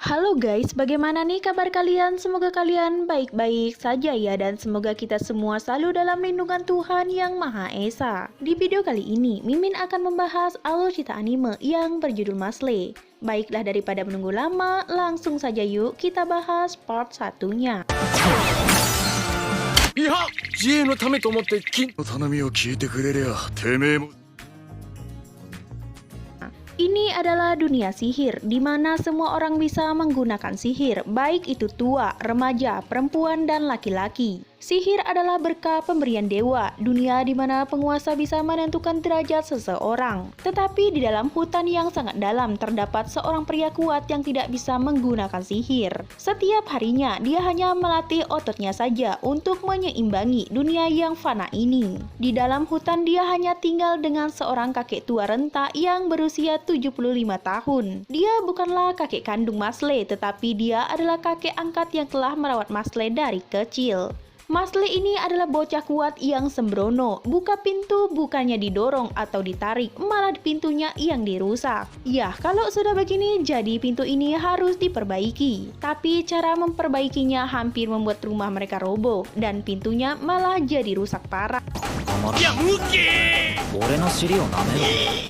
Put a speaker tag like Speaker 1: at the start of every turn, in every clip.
Speaker 1: Halo guys, bagaimana nih kabar kalian? Semoga kalian baik-baik saja ya, dan semoga kita semua selalu dalam lindungan Tuhan Yang Maha Esa. Di video kali ini, Mimin akan membahas alur cerita anime yang berjudul Mashle. Baiklah, daripada menunggu lama, langsung saja yuk kita bahas part satunya.
Speaker 2: いや自衛のためと思って金の頼みを聞いてくれりゃてめえも
Speaker 1: Ini adalah dunia sihir, di mana semua orang bisa menggunakan sihir, baik itu tua, remaja, perempuan, dan laki-laki. Sihir adalah berkah pemberian dewa, dunia di mana penguasa bisa menentukan derajat seseorang. Tetapi di dalam hutan yang sangat dalam terdapat seorang pria kuat yang tidak bisa menggunakan sihir. Setiap harinya dia hanya melatih ototnya saja untuk menyeimbangi dunia yang fana ini. Di dalam hutan dia hanya tinggal dengan seorang kakek tua renta yang berusia 75 tahun. Dia bukanlah kakek kandung Mashle, tetapi dia adalah kakek angkat yang telah merawat Mashle dari kecil. Mashle ini adalah bocah kuat yang sembrono. Buka pintu bukannya didorong atau ditarik, malah pintunya yang dirusak. Ya, kalau sudah begini, jadi pintu ini harus diperbaiki. Tapi cara memperbaikinya hampir membuat rumah mereka roboh, dan pintunya malah jadi rusak parah.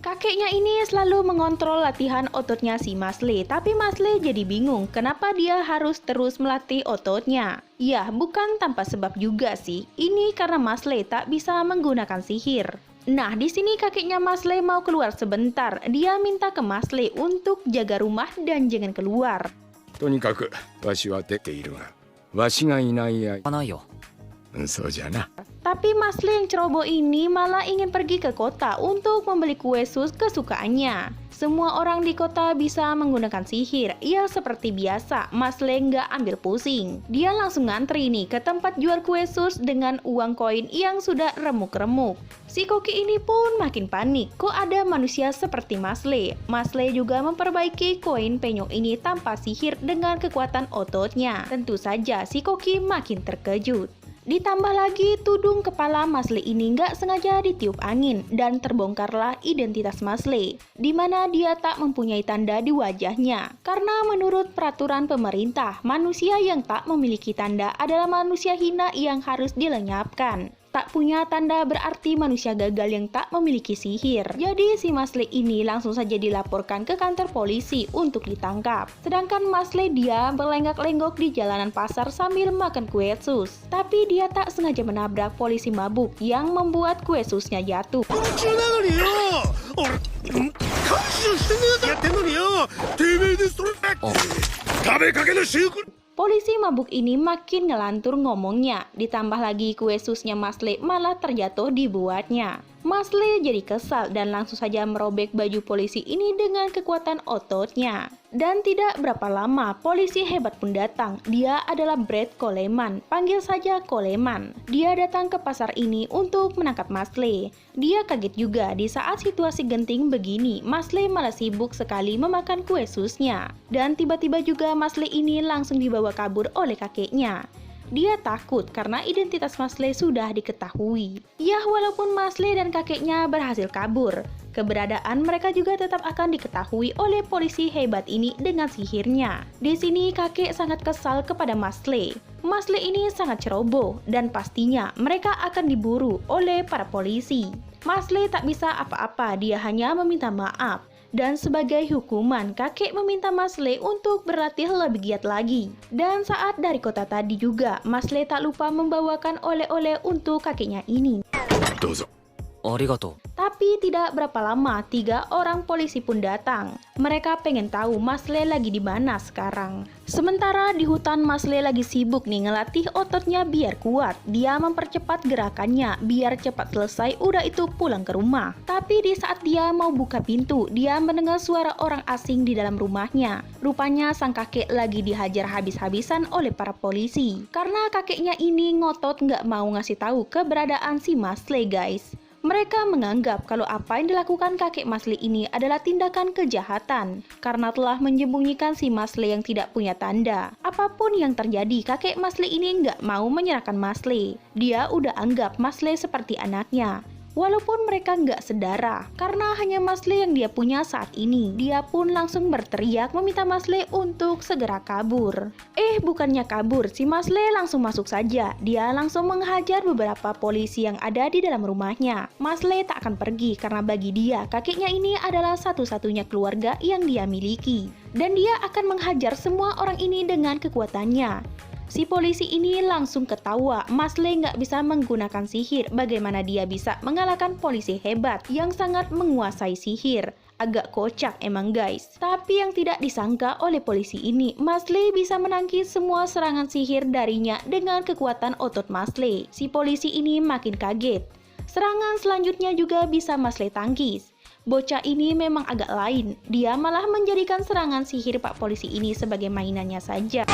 Speaker 1: Kakeknya ini selalu mengontrol latihan ototnya si Mashle, tapi Mashle jadi bingung kenapa dia harus terus melatih ototnya. Ya, bukan tanpa sebab juga sih. Ini karena Mashle tak bisa menggunakan sihir. Nah, di sini kakeknya Mashle mau keluar sebentar. Dia minta ke Mashle untuk jaga rumah dan jangan keluar.
Speaker 2: とにかくわしは出ているがわしがいない間そうじゃな
Speaker 1: Tapi Mashle yang ceroboh ini malah ingin pergi ke kota untuk membeli kue sus kesukaannya. Semua orang di kota bisa menggunakan sihir. Ya, seperti biasa, Mashle nggak ambil pusing. Dia langsung ngantri nih ke tempat jual kue sus dengan uang koin yang sudah remuk-remuk. Si koki ini pun makin panik. Kok ada manusia seperti Mashle? Mashle juga memperbaiki koin penyok ini tanpa sihir dengan kekuatan ototnya. Tentu saja si koki makin terkejut. Ditambah lagi tudung kepala Mashle ini nggak sengaja ditiup angin dan terbongkarlah identitas Mashle, di mana dia tak mempunyai tanda di wajahnya. Karena menurut peraturan pemerintah, manusia yang tak memiliki tanda adalah manusia hina yang harus dilenyapkan. Tak punya tanda berarti manusia gagal yang tak memiliki sihir. Jadi si Mashle ini langsung saja dilaporkan ke kantor polisi untuk ditangkap. Sedangkan Mashle dia berlenggak-lenggok di jalanan pasar sambil makan kue sus. Tapi dia tak sengaja menabrak polisi mabuk yang membuat kue susnya jatuh. Polisi mabuk ini makin ngelantur ngomongnya, ditambah lagi kue susnya Mashle malah terjatuh dibuatnya. Mashle jadi kesal dan langsung saja merobek baju polisi ini dengan kekuatan ototnya. Dan tidak berapa lama, polisi hebat pun datang. Dia adalah Brad Coleman, panggil saja Coleman. Dia datang ke pasar ini untuk menangkap Mashle. Dia kaget juga di saat situasi genting begini, Mashle malah sibuk sekali memakan kue susnya. Dan tiba-tiba juga Mashle ini langsung dibawa kabur oleh kakeknya. Dia takut karena identitas Mashle sudah diketahui. Ya, walaupun Mashle dan kakeknya berhasil kabur, keberadaan mereka juga tetap akan diketahui oleh polisi hebat ini dengan sihirnya. Di sini kakek sangat kesal kepada Mashle. Mashle ini sangat ceroboh dan pastinya mereka akan diburu oleh para polisi. Mashle tak bisa apa-apa, dia hanya meminta maaf. Dan sebagai hukuman, kakek meminta Mashle untuk berlatih lebih giat lagi. Dan saat dari kota tadi juga, Mashle tak lupa membawakan oleh-oleh untuk kakeknya ini. Tapi tidak berapa lama, 3 orang polisi pun datang. Mereka pengen tahu Mashle lagi di mana sekarang. Sementara di hutan Mashle lagi sibuk nih ngelatih ototnya biar kuat. Dia mempercepat gerakannya biar cepat selesai, udah itu pulang ke rumah. Tapi di saat dia mau buka pintu, dia mendengar suara orang asing di dalam rumahnya. Rupanya sang kakek lagi dihajar habis-habisan oleh para polisi. Karena kakeknya ini ngotot nggak mau ngasih tahu keberadaan si Mashle, guys. Mereka menganggap kalau apa yang dilakukan kakek Mashle ini adalah tindakan kejahatan karena telah menyembunyikan si Mashle yang tidak punya tanda. Apapun yang terjadi, kakek Mashle ini nggak mau menyerahkan Mashle. Dia udah anggap Mashle seperti anaknya. walaupun mereka nggak sedarah, karena hanya Masle yang dia punya saat ini. Dia pun langsung berteriak meminta Masle untuk segera kabur. Bukannya kabur, si Masle langsung masuk saja. Dia langsung menghajar beberapa polisi yang ada di dalam rumahnya. Masle tak akan pergi karena bagi dia, kakeknya ini adalah satu-satunya keluarga yang dia miliki. Dan dia akan menghajar semua orang ini dengan kekuatannya. Si polisi ini langsung ketawa, Masle nggak bisa menggunakan sihir. Bagaimana dia bisa mengalahkan polisi hebat yang sangat menguasai sihir? Agak kocak emang guys. Tapi yang tidak disangka oleh polisi ini, Masle bisa menangkis semua serangan sihir darinya dengan kekuatan otot Masle. Si polisi ini makin kaget. Serangan selanjutnya juga bisa Masle tangkis. Bocah ini memang agak lain. Dia malah menjadikan serangan sihir Pak Polisi ini sebagai mainannya saja.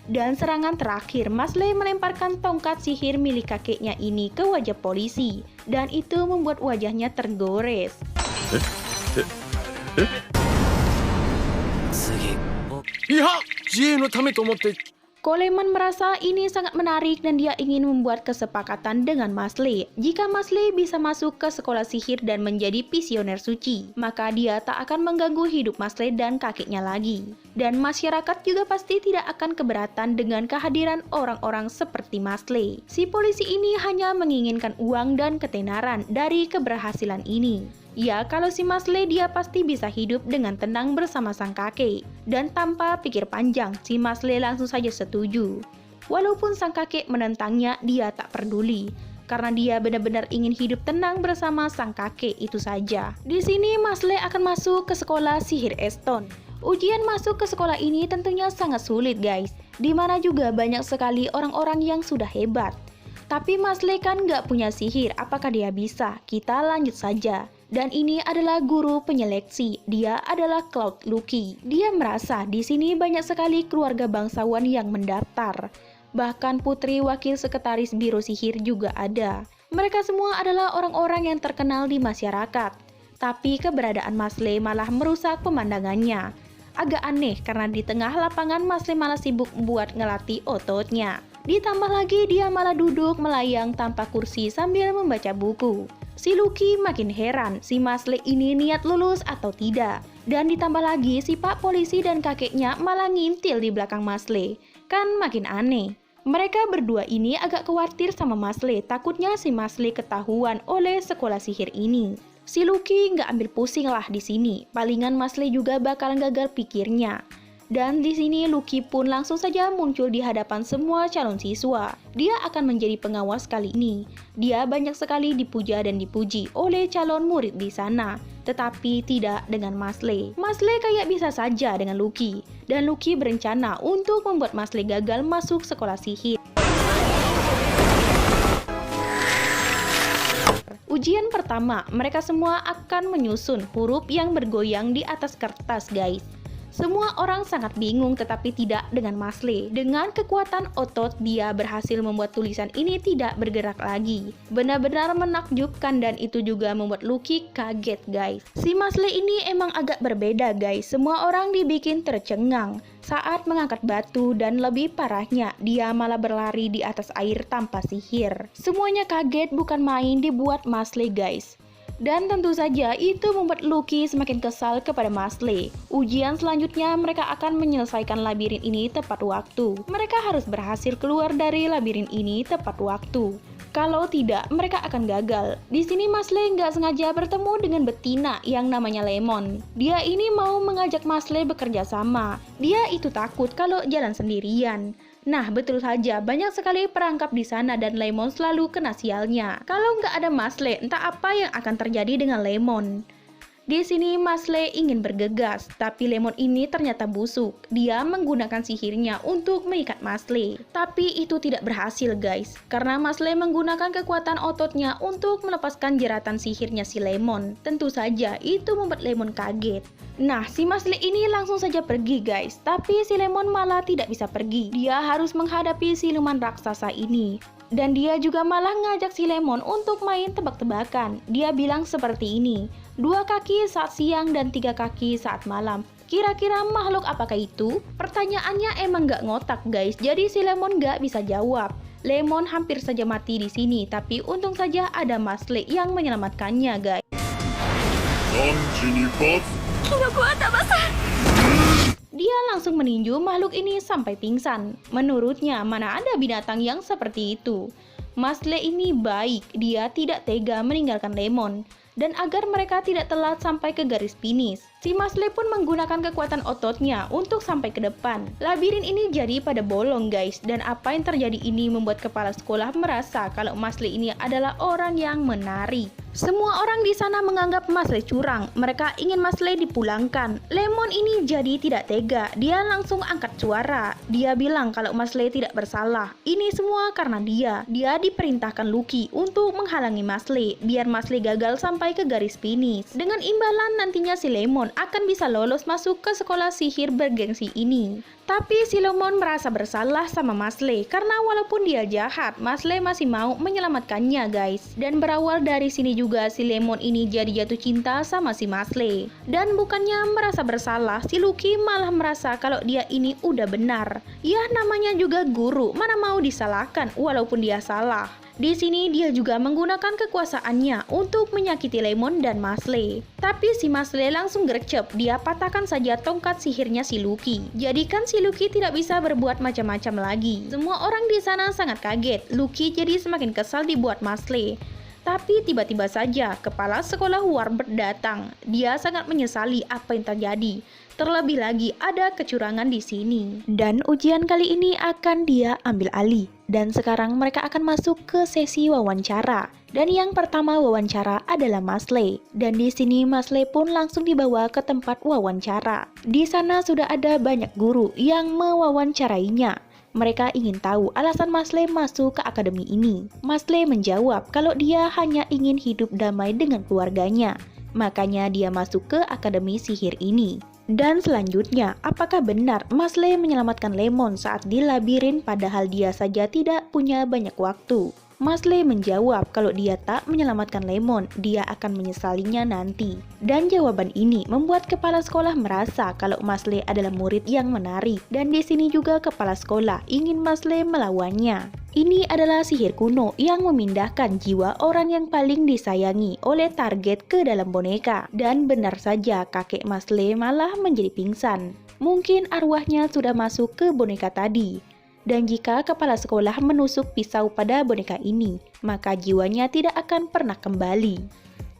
Speaker 1: Dan serangan terakhir, Masle melemparkan tongkat sihir milik kakeknya ini ke wajah polisi. Dan itu membuat wajahnya tergores. Coleman merasa ini sangat menarik dan dia ingin membuat kesepakatan dengan Masle. Jika Masle bisa masuk ke sekolah sihir dan menjadi visioner suci, maka dia tak akan mengganggu hidup Masle dan kakeknya lagi. Dan masyarakat juga pasti tidak akan keberatan dengan kehadiran orang-orang seperti Masle. Si polisi ini hanya menginginkan uang dan ketenaran dari keberhasilan ini. Ya, kalau si Masle dia pasti bisa hidup dengan tenang bersama sang kakek. Dan tanpa pikir panjang, si Masle langsung saja setuju. Walaupun sang kakek menentangnya, dia tak peduli. Karena dia benar-benar ingin hidup tenang bersama sang kakek itu saja. Di sini Masle akan masuk ke sekolah sihir Eston. Ujian masuk ke sekolah ini tentunya sangat sulit guys. Dimana juga banyak sekali orang-orang yang sudah hebat. Tapi Masle kan nggak punya sihir, apakah dia bisa? Kita lanjut saja. Dan ini adalah guru penyeleksi. Dia adalah Cloud Lucky. Dia merasa di sini banyak sekali keluarga bangsawan yang mendaftar. Bahkan putri wakil sekretaris biro sihir juga ada. Mereka semua adalah orang-orang yang terkenal di masyarakat. Tapi keberadaan Masle malah merusak pemandangannya. Agak aneh karena di tengah lapangan Masle malah sibuk buat ngelatih ototnya. Ditambah lagi dia malah duduk melayang tanpa kursi sambil membaca buku. Si Lucky makin heran si Masle ini niat lulus atau tidak. Dan ditambah lagi si Pak Polisi dan kakeknya malah ngintil di belakang Masle. Kan makin aneh. Mereka berdua ini agak khawatir sama Masle, takutnya si Masle ketahuan oleh sekolah sihir ini. Si Lucky nggak ambil pusing lah di sini, palingan Masle juga bakal gagal pikirnya. Dan di sini Lucky pun langsung saja muncul di hadapan semua calon siswa. Dia akan menjadi pengawas kali ini. Dia banyak sekali dipuja dan dipuji oleh calon murid di sana, tetapi tidak dengan Masle. Masle kayak bisa saja dengan Lucky, dan Lucky berencana untuk membuat Masle gagal masuk sekolah sihir. Ujian pertama, mereka semua akan menyusun huruf yang bergoyang di atas kertas guys. Semua orang sangat bingung tetapi tidak dengan Masle. Dengan kekuatan otot dia berhasil membuat tulisan ini tidak bergerak lagi. Benar-benar menakjubkan dan itu juga membuat Lucky kaget guys. Si Masle ini emang agak berbeda guys. Semua orang dibikin tercengang saat mengangkat batu dan lebih parahnya dia malah berlari di atas air tanpa sihir. Semuanya kaget bukan main dibuat Masle guys. Dan tentu saja itu membuat Lucky semakin kesal kepada Masle. Ujian selanjutnya mereka akan menyelesaikan labirin ini tepat waktu. Mereka harus berhasil keluar dari labirin ini tepat waktu. Kalau tidak, mereka akan gagal. Di sini Masle nggak sengaja bertemu dengan betina yang namanya Lemon. Dia ini mau mengajak Masle bekerja sama. Dia itu takut kalau jalan sendirian. Nah, betul saja, banyak sekali perangkap di sana dan Lemon selalu kena sialnya. Kalau nggak ada Masle, entah apa yang akan terjadi dengan Lemon. Di sini Masle ingin bergegas, tapi Lemon ini ternyata busuk. Dia menggunakan sihirnya untuk mengikat Masle. Tapi itu tidak berhasil guys, karena Masle menggunakan kekuatan ototnya untuk melepaskan jeratan sihirnya si Lemon. Tentu saja itu membuat Lemon kaget. Nah, si Masle ini langsung saja pergi guys, tapi si Lemon malah tidak bisa pergi. Dia harus menghadapi siluman raksasa ini. Dan dia juga malah ngajak si Lemon untuk main tebak-tebakan. Dia bilang seperti ini, 2 kaki saat siang dan 3 kaki saat malam. Kira-kira makhluk apakah itu? Pertanyaannya emang gak ngotak guys, jadi si Lemon gak bisa jawab. Lemon hampir saja mati di sini, tapi untung saja ada Masle yang menyelamatkannya, guys. Dia langsung meninju makhluk ini sampai pingsan. Menurutnya, mana ada binatang yang seperti itu. Masle ini baik, dia tidak tega meninggalkan Lemon. Dan agar mereka tidak telat sampai ke garis finish, si Masle pun menggunakan kekuatan ototnya untuk sampai ke depan. Labirin ini jadi pada bolong, guys, dan apa yang terjadi ini membuat kepala sekolah merasa kalau Masle ini adalah orang yang menarik. Semua orang di sana menganggap Masle curang. Mereka ingin Masle dipulangkan. Lemon ini jadi tidak tega. Dia langsung angkat suara. Dia bilang kalau Masle tidak bersalah. Ini semua karena dia. Dia diperintahkan Lucky untuk menghalangi Masle biar Masle gagal sampai ke garis finish. Dengan imbalan nantinya si Lemon akan bisa lolos masuk ke sekolah sihir bergengsi ini. Tapi si Lemon merasa bersalah sama Masle karena walaupun dia jahat, Masle masih mau menyelamatkannya, guys. Dan berawal dari sini juga si Lemon ini jadi jatuh cinta sama si Masle. Dan bukannya merasa bersalah, si Lucky malah merasa kalau dia ini udah benar. Ya namanya juga guru, mana mau disalahkan walaupun dia salah. Di sini dia juga menggunakan kekuasaannya untuk menyakiti Lemon dan Masle. Tapi si Masle langsung gercep, dia patahkan saja tongkat sihirnya si Lucky. Jadikan si Lucky tidak bisa berbuat macam-macam lagi. Semua orang di sana sangat kaget. Lucky jadi semakin kesal dibuat Masle. Tapi tiba-tiba saja kepala sekolah Warbird datang. Dia sangat menyesali apa yang terjadi. Terlebih lagi ada kecurangan di sini. Dan ujian kali ini akan dia ambil alih. Dan sekarang mereka akan masuk ke sesi wawancara. Dan yang pertama wawancara adalah Masle. Dan di sini Masle pun langsung dibawa ke tempat wawancara. Di sana sudah ada banyak guru yang mewawancarainya. Mereka ingin tahu alasan Masle masuk ke akademi ini. Masle menjawab kalau dia hanya ingin hidup damai dengan keluarganya. Makanya dia masuk ke akademi sihir ini. Dan selanjutnya, apakah benar Masle menyelamatkan Lemon saat di labirin padahal dia saja tidak punya banyak waktu? Masle menjawab kalau dia tak menyelamatkan Lemon, dia akan menyesalinya nanti. Dan jawaban ini membuat kepala sekolah merasa kalau Masle adalah murid yang menarik. Dan di sini juga kepala sekolah ingin Masle melawannya. Ini adalah sihir kuno yang memindahkan jiwa orang yang paling disayangi oleh target ke dalam boneka. Dan benar saja kakek Masle malah menjadi pingsan. Mungkin arwahnya sudah masuk ke boneka tadi. Dan jika kepala sekolah menusuk pisau pada boneka ini, maka jiwanya tidak akan pernah kembali.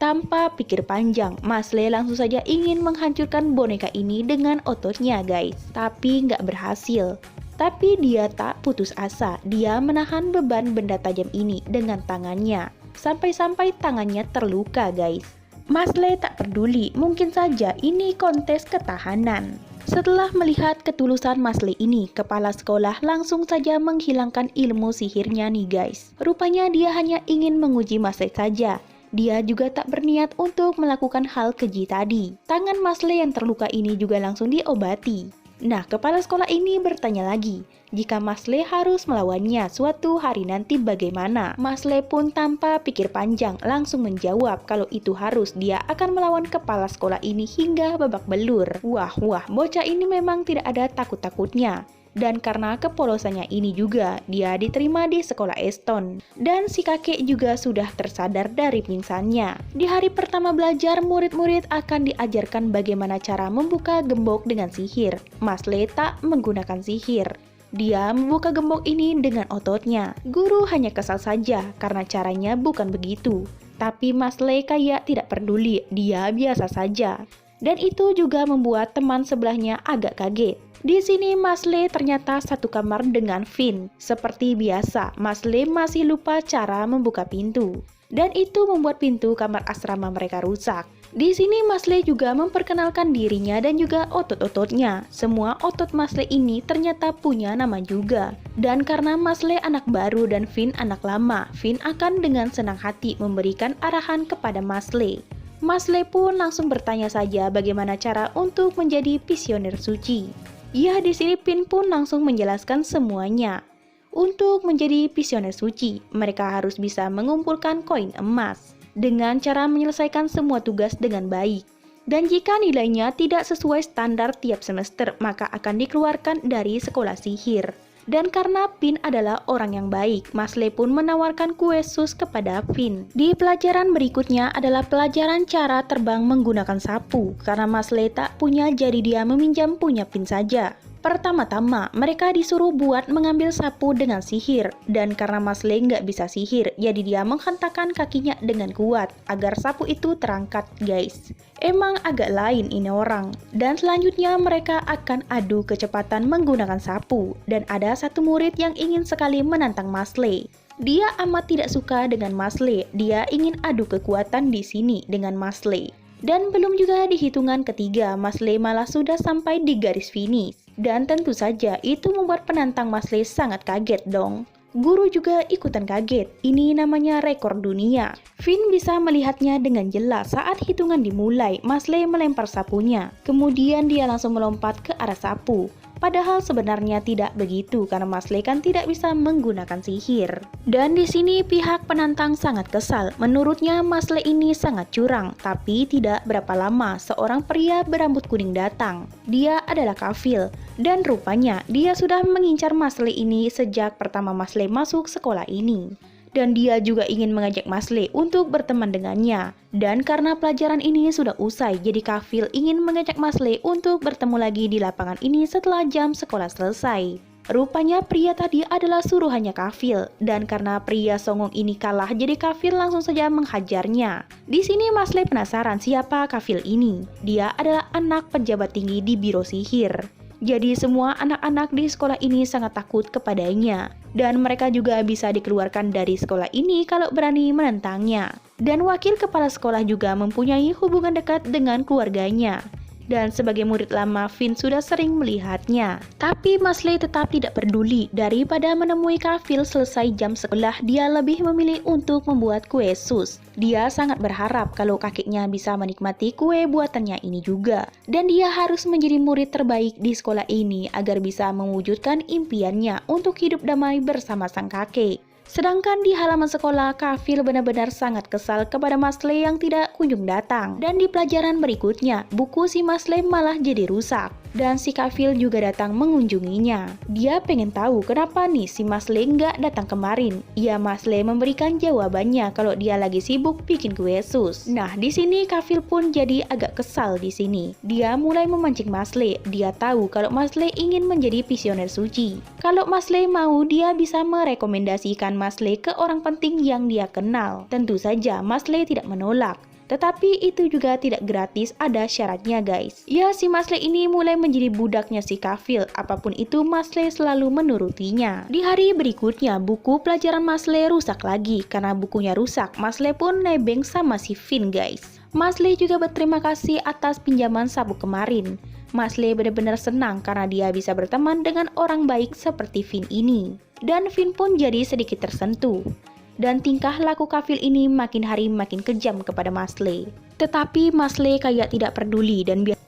Speaker 1: Tanpa pikir panjang, Masle langsung saja ingin menghancurkan boneka ini dengan ototnya, guys. Tapi nggak berhasil. Tapi dia tak putus asa, dia menahan beban benda tajam ini dengan tangannya. Sampai-sampai tangannya terluka, guys. Masle tak peduli, mungkin saja ini kontes ketahanan. Setelah melihat ketulusan Masle ini, kepala sekolah langsung saja menghilangkan ilmu sihirnya nih, guys. Rupanya dia hanya ingin menguji Masle saja. Dia juga tak berniat untuk melakukan hal keji tadi. Tangan Masle yang terluka ini juga langsung diobati. Nah, kepala sekolah ini bertanya lagi, jika Masle harus melawannya suatu hari nanti bagaimana? Masle pun tanpa pikir panjang langsung menjawab kalau itu harus dia akan melawan kepala sekolah ini hingga babak belur. Wah, bocah ini memang tidak ada takut-takutnya. Dan karena kepolosannya ini juga, dia diterima di sekolah Eston. Dan si kakek juga sudah tersadar dari pingsannya. Di hari pertama belajar, murid-murid akan diajarkan bagaimana cara membuka gembok dengan sihir. Masle tak menggunakan sihir. Dia membuka gembok ini dengan ototnya. Guru hanya kesal saja karena caranya bukan begitu. Tapi Masle kayak tidak peduli, dia biasa saja. Dan itu juga membuat teman sebelahnya agak kaget. Di sini Masle ternyata satu kamar dengan Finn. Seperti biasa, Masle masih lupa cara membuka pintu. Dan itu membuat pintu kamar asrama mereka rusak. Di sini Masle juga memperkenalkan dirinya dan juga otot-ototnya. Semua otot Masle ini ternyata punya nama juga. Dan karena Masle anak baru dan Finn anak lama, Finn akan dengan senang hati memberikan arahan kepada Masle. Masle pun langsung bertanya saja bagaimana cara untuk menjadi visioner suci. Ya, di sini Finn pun langsung menjelaskan semuanya. Untuk menjadi visioner suci, mereka harus bisa mengumpulkan koin emas dengan cara menyelesaikan semua tugas dengan baik. Dan jika nilainya tidak sesuai standar tiap semester, maka akan dikeluarkan dari sekolah sihir. Dan karena Finn adalah orang yang baik, Masle pun menawarkan kue sus kepada Finn. Di pelajaran berikutnya adalah pelajaran cara terbang menggunakan sapu, karena Masle tak punya jadi dia meminjam punya Finn saja. Pertama-tama, mereka disuruh buat mengambil sapu dengan sihir, dan karena Masle nggak bisa sihir, jadi dia menghentakkan kakinya dengan kuat agar sapu itu terangkat, guys. Emang agak lain ini orang. Dan selanjutnya mereka akan adu kecepatan menggunakan sapu, dan ada satu murid yang ingin sekali menantang Masle. Dia amat tidak suka dengan Masle, dia ingin adu kekuatan di sini dengan Masle. Dan belum juga di hitungan ketiga, Masle malah sudah sampai di garis finish. Dan tentu saja itu membuat penantang Masle sangat kaget dong. Guru juga ikutan kaget, ini namanya rekor dunia. Finn bisa melihatnya dengan jelas saat hitungan dimulai, Masle melempar sapunya. Kemudian dia langsung melompat ke arah sapu. Padahal sebenarnya tidak begitu karena Masle kan tidak bisa menggunakan sihir. Dan di sini pihak penantang sangat kesal. Menurutnya Masle ini sangat curang. Tapi tidak berapa lama seorang pria berambut kuning datang. Dia adalah Kafil. Dan rupanya dia sudah mengincar Masle ini sejak pertama Masle masuk sekolah ini. Dan dia juga ingin mengajak Masle untuk berteman dengannya. Dan karena pelajaran ini sudah usai, jadi Kafil ingin mengajak Masle untuk bertemu lagi di lapangan ini setelah jam sekolah selesai. Rupanya pria tadi adalah suruhannya Kafil, dan karena pria songong ini kalah, jadi Kafil langsung saja menghajarnya. Di sini Masle penasaran siapa Kafil ini. Dia adalah anak pejabat tinggi di biro sihir. Jadi semua anak-anak di sekolah ini sangat takut kepadanya. Dan mereka juga bisa dikeluarkan dari sekolah ini kalau berani menentangnya. Dan wakil kepala sekolah juga mempunyai hubungan dekat dengan keluarganya. Dan sebagai murid lama, Finn sudah sering melihatnya. Tapi Masle tetap tidak peduli. Daripada menemui Kafil selesai jam sekolah, dia lebih memilih untuk membuat kue sus. Dia sangat berharap kalau kakeknya bisa menikmati kue buatannya ini juga. Dan dia harus menjadi murid terbaik di sekolah ini agar bisa mewujudkan impiannya untuk hidup damai bersama sang kakek. Sedangkan di halaman sekolah, Kafil benar-benar sangat kesal kepada Masle yang tidak kunjung datang. Dan di pelajaran berikutnya, buku si Masle malah jadi rusak. Dan si Kafil juga datang mengunjunginya. Dia pengen tahu kenapa nih si Masle nggak datang kemarin. Ya Masle memberikan jawabannya kalau dia lagi sibuk bikin kue sus. Nah di sini Kafil pun jadi agak kesal di sini. Dia mulai memancing Masle. Dia tahu kalau Masle ingin menjadi visioner suci. Kalau Masle mau, dia bisa merekomendasikan Masle ke orang penting yang dia kenal. Tentu saja Masle tidak menolak. Tetapi itu juga tidak gratis, ada syaratnya guys. Ya si Masle ini mulai menjadi budaknya si Kafil. Apapun itu Masle selalu menurutinya. Di hari berikutnya buku pelajaran Masle rusak lagi. Karena bukunya rusak, Masle pun nebeng sama si Finn guys. Masle juga berterima kasih atas pinjaman sapu kemarin. Masle benar-benar senang karena dia bisa berteman dengan orang baik seperti Finn ini. Dan Finn pun jadi sedikit tersentuh. Dan tingkah laku Kafil ini makin hari makin kejam kepada Masle. Tetapi Masle kayak tidak peduli dan biasa.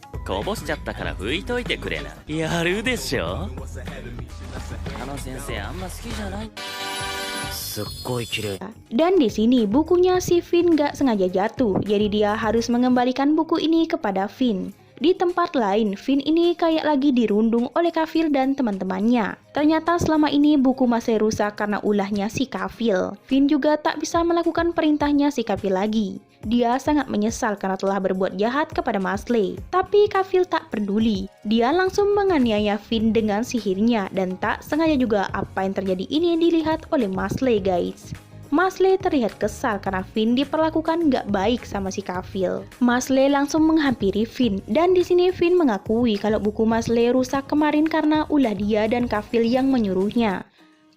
Speaker 1: Dan di sini bukunya si Finn gak sengaja jatuh, jadi dia harus mengembalikan buku ini kepada Finn. Di tempat lain, Finn ini kayak lagi dirundung oleh Kafil dan teman-temannya. Ternyata selama ini buku Masle rusak karena ulahnya si Kafil. Finn juga tak bisa melakukan perintahnya si Kafil lagi. Dia sangat menyesal karena telah berbuat jahat kepada Masle. Tapi Kafil tak peduli. Dia langsung menganiaya Finn dengan sihirnya dan tak sengaja juga apa yang terjadi ini dilihat oleh Masle guys. Masle terlihat kesal karena Finn diperlakukan gak baik sama si Kafil. Masle langsung menghampiri Finn dan di sini Finn mengakui kalau buku Masle rusak kemarin karena ulah dia dan Kafil yang menyuruhnya.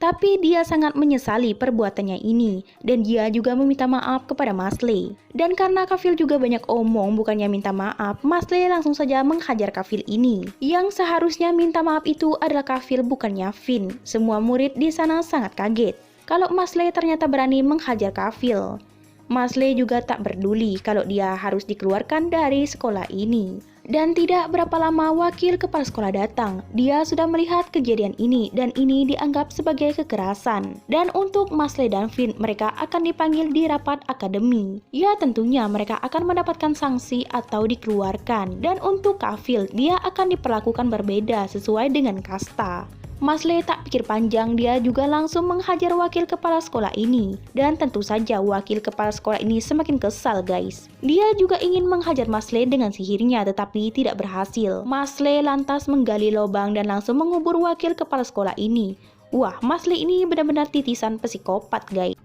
Speaker 1: Tapi dia sangat menyesali perbuatannya ini dan dia juga meminta maaf kepada Masle. Dan karena Kafil juga banyak omong bukannya minta maaf, Masle langsung saja menghajar Kafil ini. Yang seharusnya minta maaf itu adalah Kafil bukannya Finn. Semua murid di sana sangat kaget kalau Masle ternyata berani menghajar Kafil. Masle juga tak peduli kalau dia harus dikeluarkan dari sekolah ini. Dan tidak berapa lama wakil kepala sekolah datang. Dia sudah melihat kejadian ini dan ini dianggap sebagai kekerasan. Dan untuk Masle dan Finn, mereka akan dipanggil di rapat akademi. Ya tentunya mereka akan mendapatkan sanksi atau dikeluarkan. Dan untuk Kafil, dia akan diperlakukan berbeda sesuai dengan kasta. Masle tak pikir panjang, dia juga langsung menghajar wakil kepala sekolah ini. Dan tentu saja wakil kepala sekolah ini semakin kesal guys. Dia juga ingin menghajar Masle dengan sihirnya tetapi tidak berhasil. Masle lantas menggali lubang dan langsung mengubur wakil kepala sekolah ini. Wah, Masle ini benar-benar titisan psikopat guys.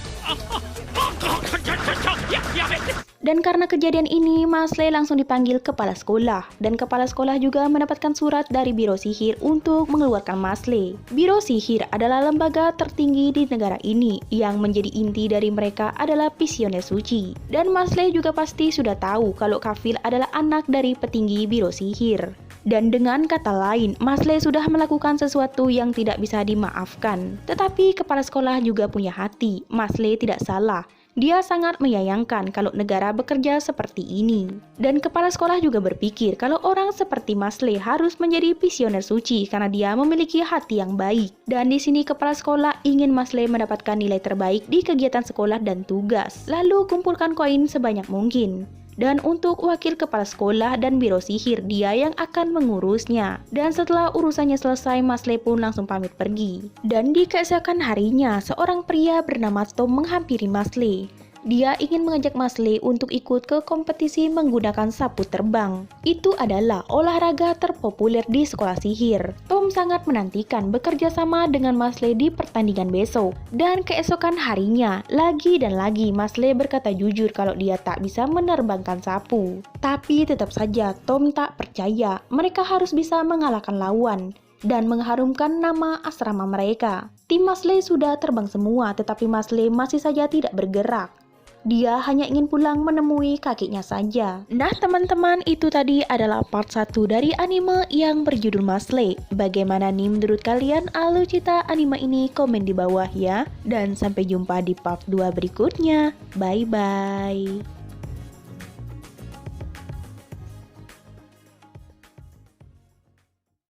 Speaker 1: Dan karena kejadian ini, Masle langsung dipanggil kepala sekolah. Dan kepala sekolah juga mendapatkan surat dari Biro Sihir untuk mengeluarkan Masle. Biro Sihir adalah lembaga tertinggi di negara ini, yang menjadi inti dari mereka adalah Visioner Suci. Dan Masle juga pasti sudah tahu kalau Kafil adalah anak dari petinggi Biro Sihir. Dan dengan kata lain, Masle sudah melakukan sesuatu yang tidak bisa dimaafkan. Tetapi kepala sekolah juga punya hati. Masle tidak salah. Dia sangat menyayangkan kalau negara bekerja seperti ini. Dan kepala sekolah juga berpikir kalau orang seperti Masle harus menjadi Visioner Suci karena dia memiliki hati yang baik. Dan di sini kepala sekolah ingin Masle mendapatkan nilai terbaik di kegiatan sekolah dan tugas. Lalu kumpulkan koin sebanyak mungkin. Dan untuk wakil kepala sekolah dan Biro Sihir, dia yang akan mengurusnya. Dan setelah urusannya selesai, Masle pun langsung pamit pergi. Dan di keesokan harinya, seorang pria bernama Tom menghampiri Masle. Dia ingin mengajak Masle untuk ikut ke kompetisi menggunakan sapu terbang. Itu adalah olahraga terpopuler di sekolah sihir. Tom sangat menantikan bekerja sama dengan Masle di pertandingan besok. Dan keesokan harinya, lagi dan lagi Masle berkata jujur kalau dia tak bisa menerbangkan sapu. Tapi tetap saja Tom tak percaya. Mereka harus bisa mengalahkan lawan dan mengharumkan nama asrama mereka. Tim Masle sudah terbang semua, tetapi Masle masih saja tidak bergerak. Dia hanya ingin pulang menemui kakeknya saja. Nah teman-teman, itu tadi adalah part 1 dari anime yang berjudul Masle. Bagaimana nih menurut kalian alur-cerita anime ini? Komen di bawah ya. Dan sampai jumpa di part 2 berikutnya. Bye-bye.